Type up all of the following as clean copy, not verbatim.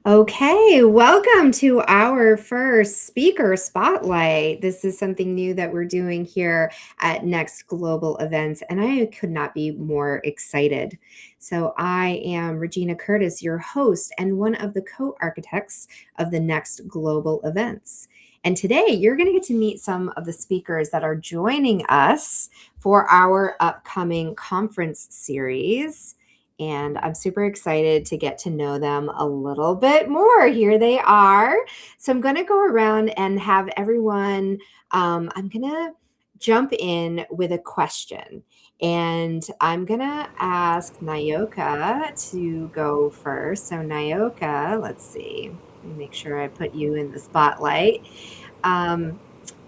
Okay, welcome to our first speaker spotlight. This is something new that we're doing here at Next Global Events, and I could not be more excited. So, I am Regina Curtis, your host and one of the co architects of the Next Global Events. And today you're going to get to meet some of the speakers that are joining us for our upcoming conference series. And I'm super excited to get to know them a little bit more. Here they are. So I'm going to go around and have everyone, I'm going to jump in with a question. And I'm going to ask Nayoka to go first. So, Nayoka, let's see. Let me make sure I put you in the spotlight. Um,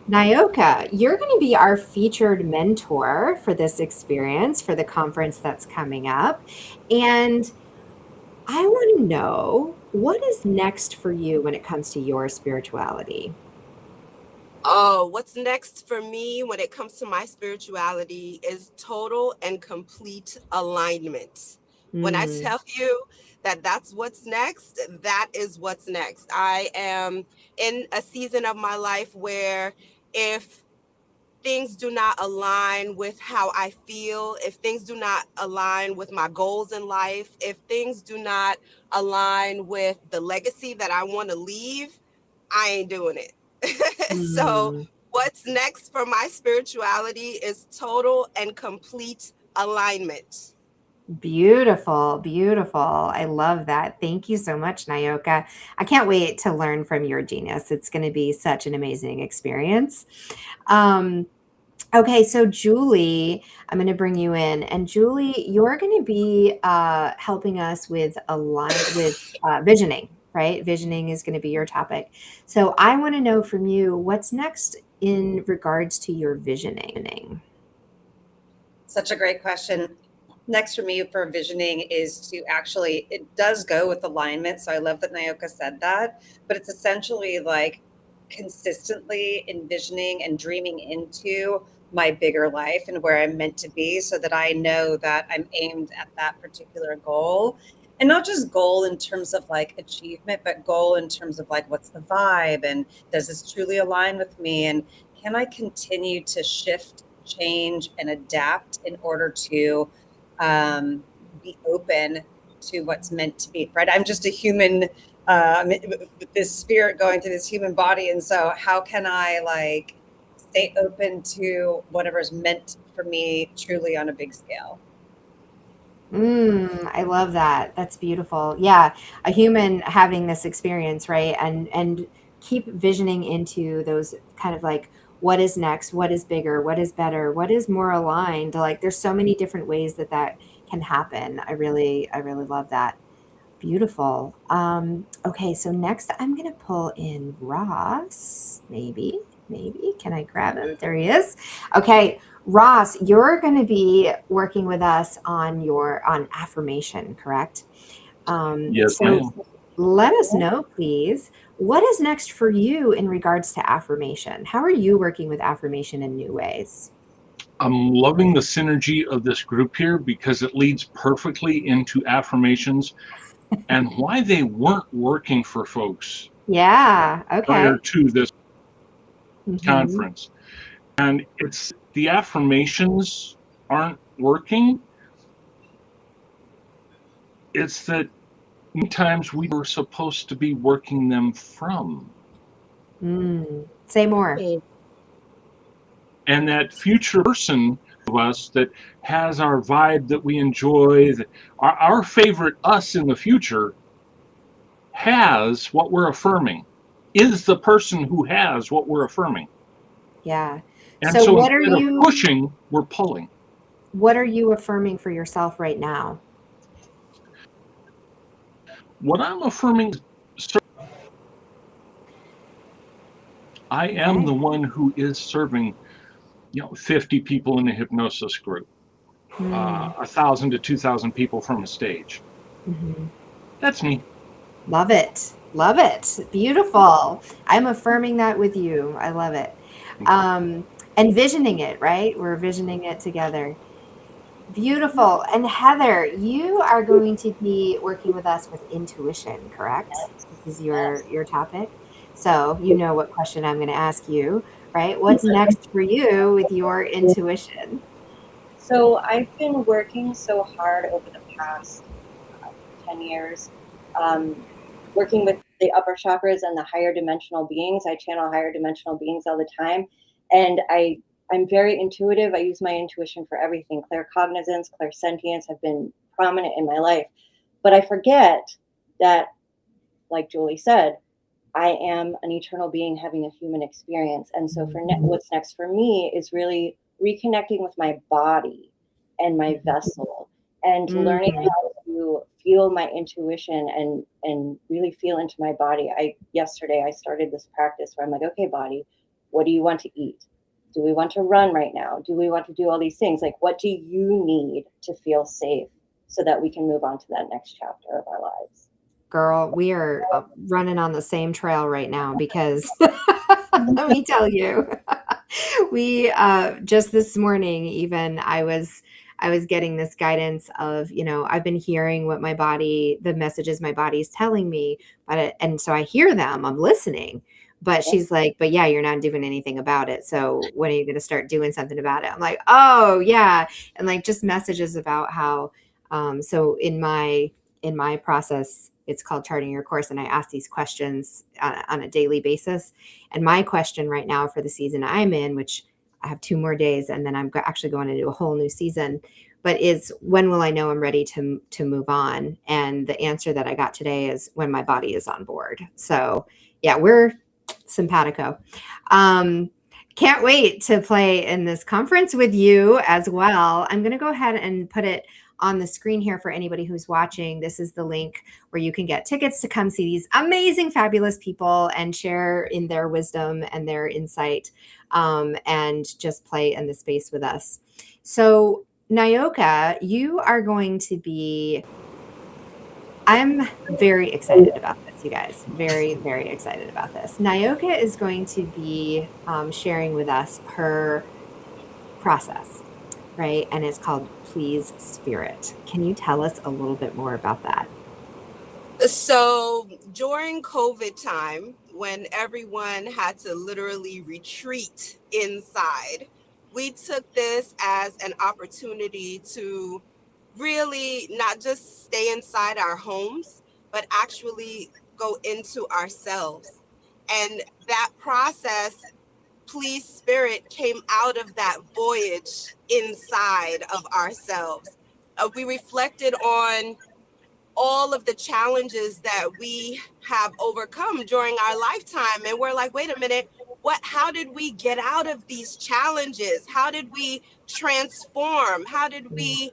Nayoka, you're going to be our featured mentor for this experience, for the conference that's coming up. And I want to know, what is next for you when it comes to your spirituality? Oh, what's next for me when it comes to my spirituality is total and complete alignment. When I Mm, tell you that that's what's next, that is what's next. I am in a season of my life where if things do not align with how I feel, if things do not align with my goals in life, if things do not align with the legacy that I want to leave, I ain't doing it. So, mm. what's next for my spirituality is total and complete alignment. Beautiful, beautiful. I love that. Thank you so much, Nayoka. I can't wait to learn from your genius. It's going to be such an amazing experience. Um, Okay, so Julie, I'm going to bring you in, and Julie, you're going to be helping us with visioning, right? Visioning is going to be your topic. So I want to know from you, what's next in regards to your visioning? Such a great question. Next for me for visioning is to actually, it does go with alignment. So I love that Nayoka said that, but it's essentially like consistently envisioning and dreaming into my bigger life and where I'm meant to be so that I know that I'm aimed at that particular goal. And not just goal in terms of like achievement, but goal in terms of like what's the vibe and does this truly align with me? And can I continue to shift, change, and adapt in order to um, be open to what's meant to be? Right? I'm just a human, with this spirit going through this human body, and so how can I like stay open to whatever's meant for me truly on a big scale? I love that. That's beautiful. Yeah, a human having this experience, right? And keep visioning into those kind of like, what is next, what is bigger, what is better, what is more aligned. Like there's so many different ways that that can happen. I really love that. Beautiful. Okay, so next I'm gonna pull in Ross. Maybe. Can I grab him? There he is. Okay, Ross, you're gonna be working with us on affirmation, correct? Yes, So ma'am. let us know, please, what is next for you in regards to affirmation? How are you working with affirmation in new ways? I'm loving the synergy of this group here because it leads perfectly into affirmations and why they weren't working for folks Yeah, prior okay. to this Hmm. conference. And it's the affirmations aren't working. It's that many times we were supposed to be working them from. Say more. And that future person of us that has our vibe that we enjoy, that our favorite us in the future has what we're affirming, is the person who has what we're affirming. Yeah. And So so what are instead of you pushing, we're pulling. what are you affirming for yourself right now? What I'm affirming is I am Okay. the one who is serving, 50 people in a hypnosis group, Hmm. 1,000 to 2,000 people from a stage. Hmm. That's me. Love it. Love it. Beautiful. I'm affirming that with you. I love it. Okay. Um, and visioning it, right? We're visioning it together. Beautiful. And Heather, you are going to be working with us with intuition, correct? This is your topic. So you know what question I'm going to ask you, right? What's next for you with your intuition? So I've been working so hard over the past 10 years, working with the upper chakras and the higher dimensional beings. I channel higher dimensional beings all the time. And I'm very intuitive. I use my intuition for everything. Claircognizance, clairsentience have been prominent in my life. But I forget that, like Julie said, I am an eternal being having a human experience. And so what's next for me is really reconnecting with my body and my vessel and learning how to feel my intuition and really feel into my body. Yesterday I started this practice where I'm like, okay, body, what do you want to eat? Do we want to run right now? Do we want to do all these things? Like, what do you need to feel safe so that we can move on to that next chapter of our lives? Girl, we are running on the same trail right now because let me tell you, we just this morning even I was getting this guidance of, I've been hearing what my body, the messages my body is telling me, and so I hear them, I'm listening. But she's like, but yeah, you're not doing anything about it. So when are you going to start doing something about it? I'm like, oh yeah. And like just messages about how, so in my process, it's called charting your course. And I ask these questions on a daily basis. And my question right now for the season I'm in, which I have 2 more days, and then I'm actually going to do a whole new season, but is when will I know I'm ready to move on? And the answer that I got today is when my body is on board. So yeah, we're simpatico. Can't wait to play in this conference with you as well. I'm going to go ahead and put it on the screen here for anybody who's watching. This is the link where you can get tickets to come see these amazing, fabulous people and share in their wisdom and their insight, and just play in the space with us. So Nyoka, you are going to be, I'm very excited about this, you guys. Very, very excited about this. Nyoka is going to be sharing with us her process, right? And it's called Please Spirit. Can you tell us a little bit more about that? So during COVID time, when everyone had to literally retreat inside, we took this as an opportunity to really not just stay inside our homes, but actually go into ourselves. And that process, Please Spirit, came out of that voyage inside of ourselves. We reflected on all of the challenges that we have overcome during our lifetime, and we're like, wait a minute, how did we get out of these challenges? How did we transform? How did we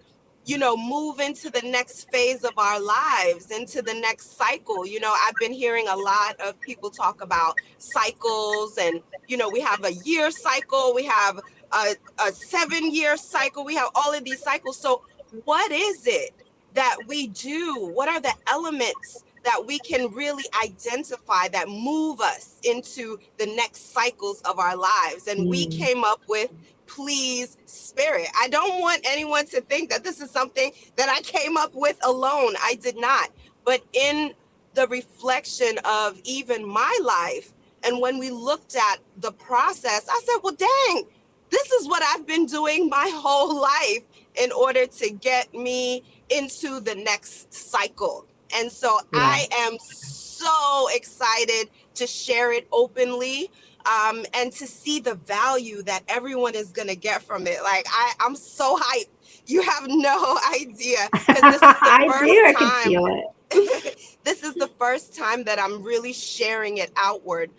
move into the next phase of our lives, into the next cycle? I've been hearing a lot of people talk about cycles, and we have a year cycle, we have a 7-year cycle, we have all of these cycles. So what is it that we do? What are the elements that we can really identify that move us into the next cycles of our lives? And we came up with Please Spirit. I don't want anyone to think that this is something that I came up with alone. I did not. But in the reflection of even my life, and when we looked at the process, I said, well, dang, this is what I've been doing my whole life in order to get me into the next cycle. And so I am so excited to share it openly, and to see the value that everyone is going to get from it. Like, I'm so hyped. You have no idea. Because this is the I can feel it. This is the first time that I'm really sharing it outward.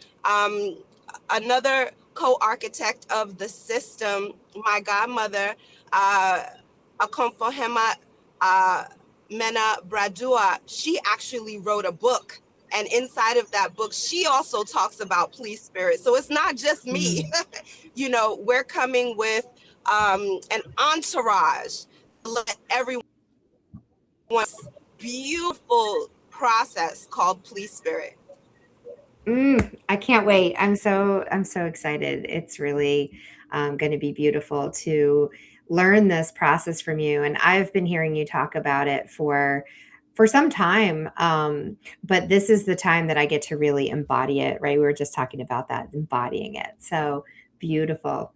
Another co-architect of the system, my godmother, Akomfohema Mena Bradua, she actually wrote a book. And inside of that book, she also talks about Please Spirit. So it's not just me. We're coming with an entourage to let everyone's beautiful process called Please Spirit. I can't wait. I'm so excited. It's really going to be beautiful to learn this process from you, and I've been hearing you talk about it for some time. But this is the time that I get to really embody it, right? We were just talking about that, embodying it. So beautiful.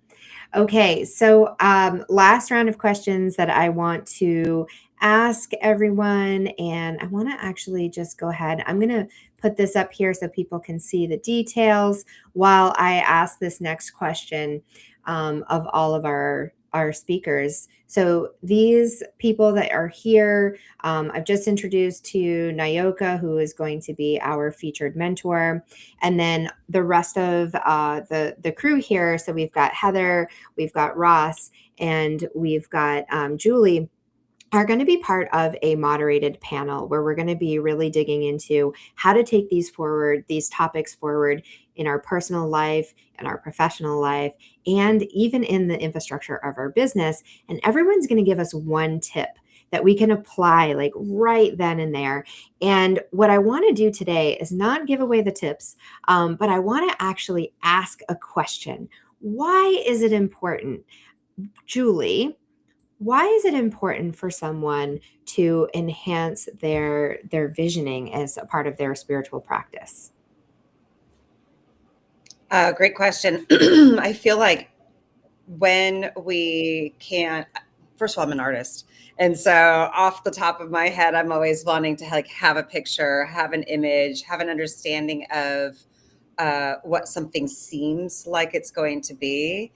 Okay, so last round of questions that I want to ask everyone, and I want to actually just go ahead. I'm going to put this up here so people can see the details while I ask this next question of all of our speakers. So these people that are here, I've just introduced to you Nayoka, who is going to be our featured mentor, and then the rest of the crew here. So we've got Heather, we've got Ross, and we've got Julie, are going to be part of a moderated panel where we're going to be really digging into how to take these topics forward in our personal life, in our professional life, and even in the infrastructure of our business. And everyone's going to give us one tip that we can apply like right then and there. And what I want to do today is not give away the tips, but I want to actually ask a question. Why is it important, Julie? Why is it important for someone to enhance their visioning as a part of their spiritual practice? Great question. I feel like when we can't, first of all, I'm an artist. And so off the top of my head, I'm always wanting to like have a picture, have an image, have an understanding of what something seems like it's going to be.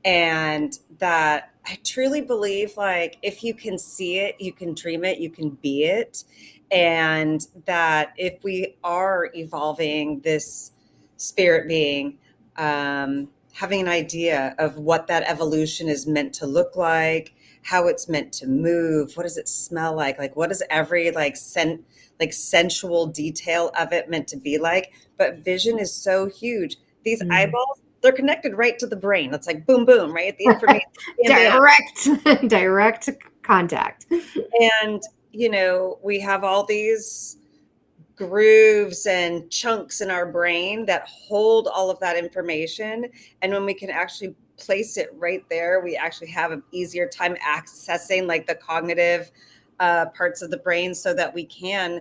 And that I truly believe like if you can see it, you can dream it, you can be it. And that if we are evolving this spirit being, having an idea of what that evolution is meant to look like, how it's meant to move, what does it smell like what is every sensual detail of it meant to be like. But vision is so huge. These eyeballs, they're connected right to the brain. It's like boom, boom, right? The information. direct contact. And, we have all these grooves and chunks in our brain that hold all of that information. And when we can actually place it right there, we actually have an easier time accessing like the cognitive parts of the brain so that we can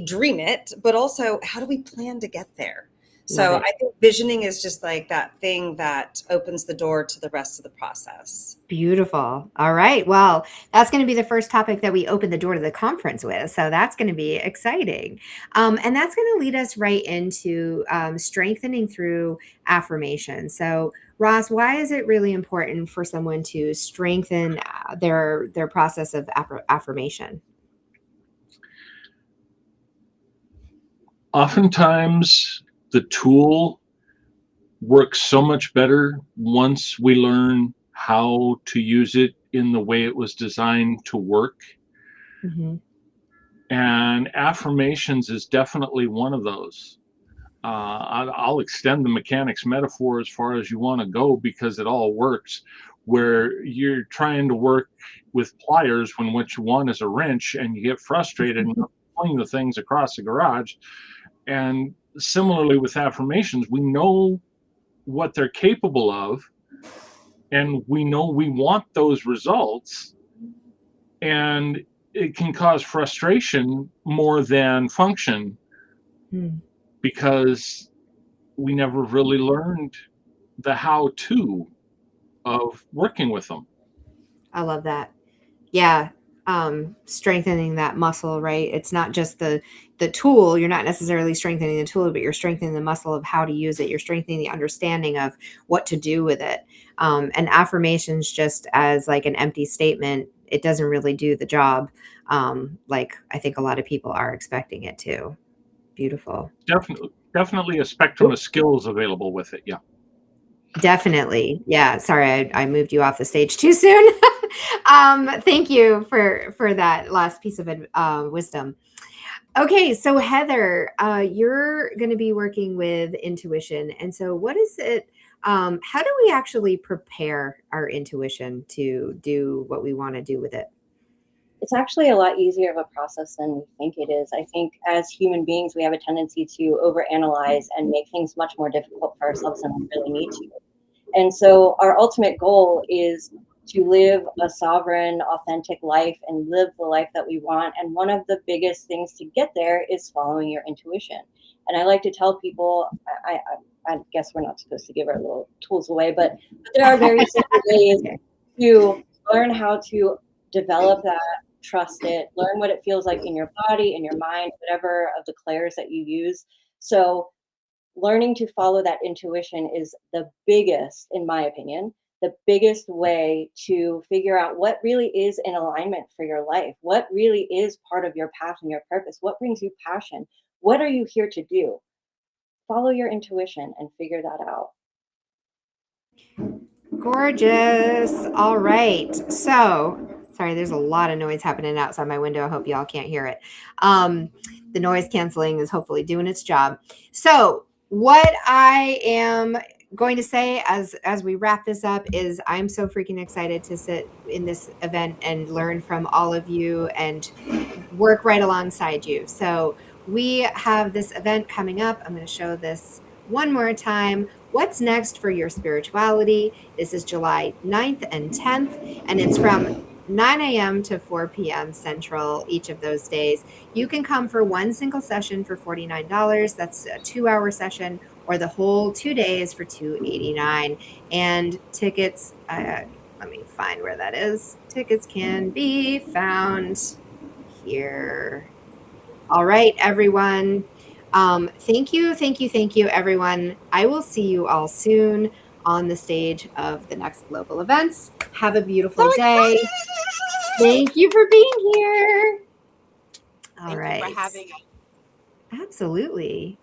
dream it, but also how do we plan to get there? So I think visioning is just like that thing that opens the door to the rest of the process. Beautiful. All right. Well, that's going to be the first topic that we open the door to the conference with. So that's going to be exciting. And that's going to lead us right into strengthening through affirmation. So Ross, why is it really important for someone to strengthen their process of affirmation? Oftentimes, the tool works so much better once we learn how to use it in the way it was designed to work. Mm-hmm. And affirmations is definitely one of those. I'll extend the mechanics metaphor as far as you want to go because it all works. Where you're trying to work with pliers when what you want is a wrench and you get frustrated and you're pulling the things across the garage. And similarly with affirmations, we know what they're capable of and we know we want those results, and it can cause frustration more than function because we never really learned the how-to of working with them. I love that. Yeah. Strengthening that muscle, right? It's not just the tool. You're not necessarily strengthening the tool, but you're strengthening the muscle of how to use it. You're strengthening the understanding of what to do with it. And affirmations just as like an empty statement, it doesn't really do the job like I think a lot of people are expecting it to. Beautiful. Definitely a spectrum of skills available with it. Yeah. Definitely. Yeah. Sorry, I moved you off the stage too soon. Thank you for that last piece of wisdom. Okay, so Heather, you're going to be working with intuition, and so what is it? How do we actually prepare our intuition to do what we want to do with it? It's actually a lot easier of a process than we think it is. I think as human beings, we have a tendency to overanalyze and make things much more difficult for ourselves than we really need to. And so our ultimate goal is to live a sovereign, authentic life and live the life that we want. And one of the biggest things to get there is following your intuition. And I like to tell people, I guess we're not supposed to give our little tools away, but there are very simple ways to learn how to develop that, trust it, learn what it feels like in your body, in your mind, whatever of the clairs that you use. So learning to follow that intuition is the biggest, in my opinion, the biggest way to figure out what really is in alignment for your life, what really is part of your path and your purpose, what brings you passion, what are you here to do? Follow your intuition and figure that out. Gorgeous. All right. So, sorry, there's a lot of noise happening outside my window. I hope y'all can't hear it. The noise canceling is hopefully doing its job. So, what I am going to say as we wrap this up is I'm so freaking excited to sit in this event and learn from all of you and work right alongside you. So, we have this event coming up. I'm going to show this one more time. What's next for your spirituality? This is July 9th and 10th, and it's from 9 a.m. to 4 p.m. Central each of those days. You can come for one single session for $49. That's a 2-hour session, or the whole 2 days for $289. And tickets, let me find where that is. Tickets can be found here. All right, everyone. Thank you, everyone. I will see you all soon on the stage of the next global events. Have a beautiful day. Thank you for being here. All right. Thank you for having us. Absolutely.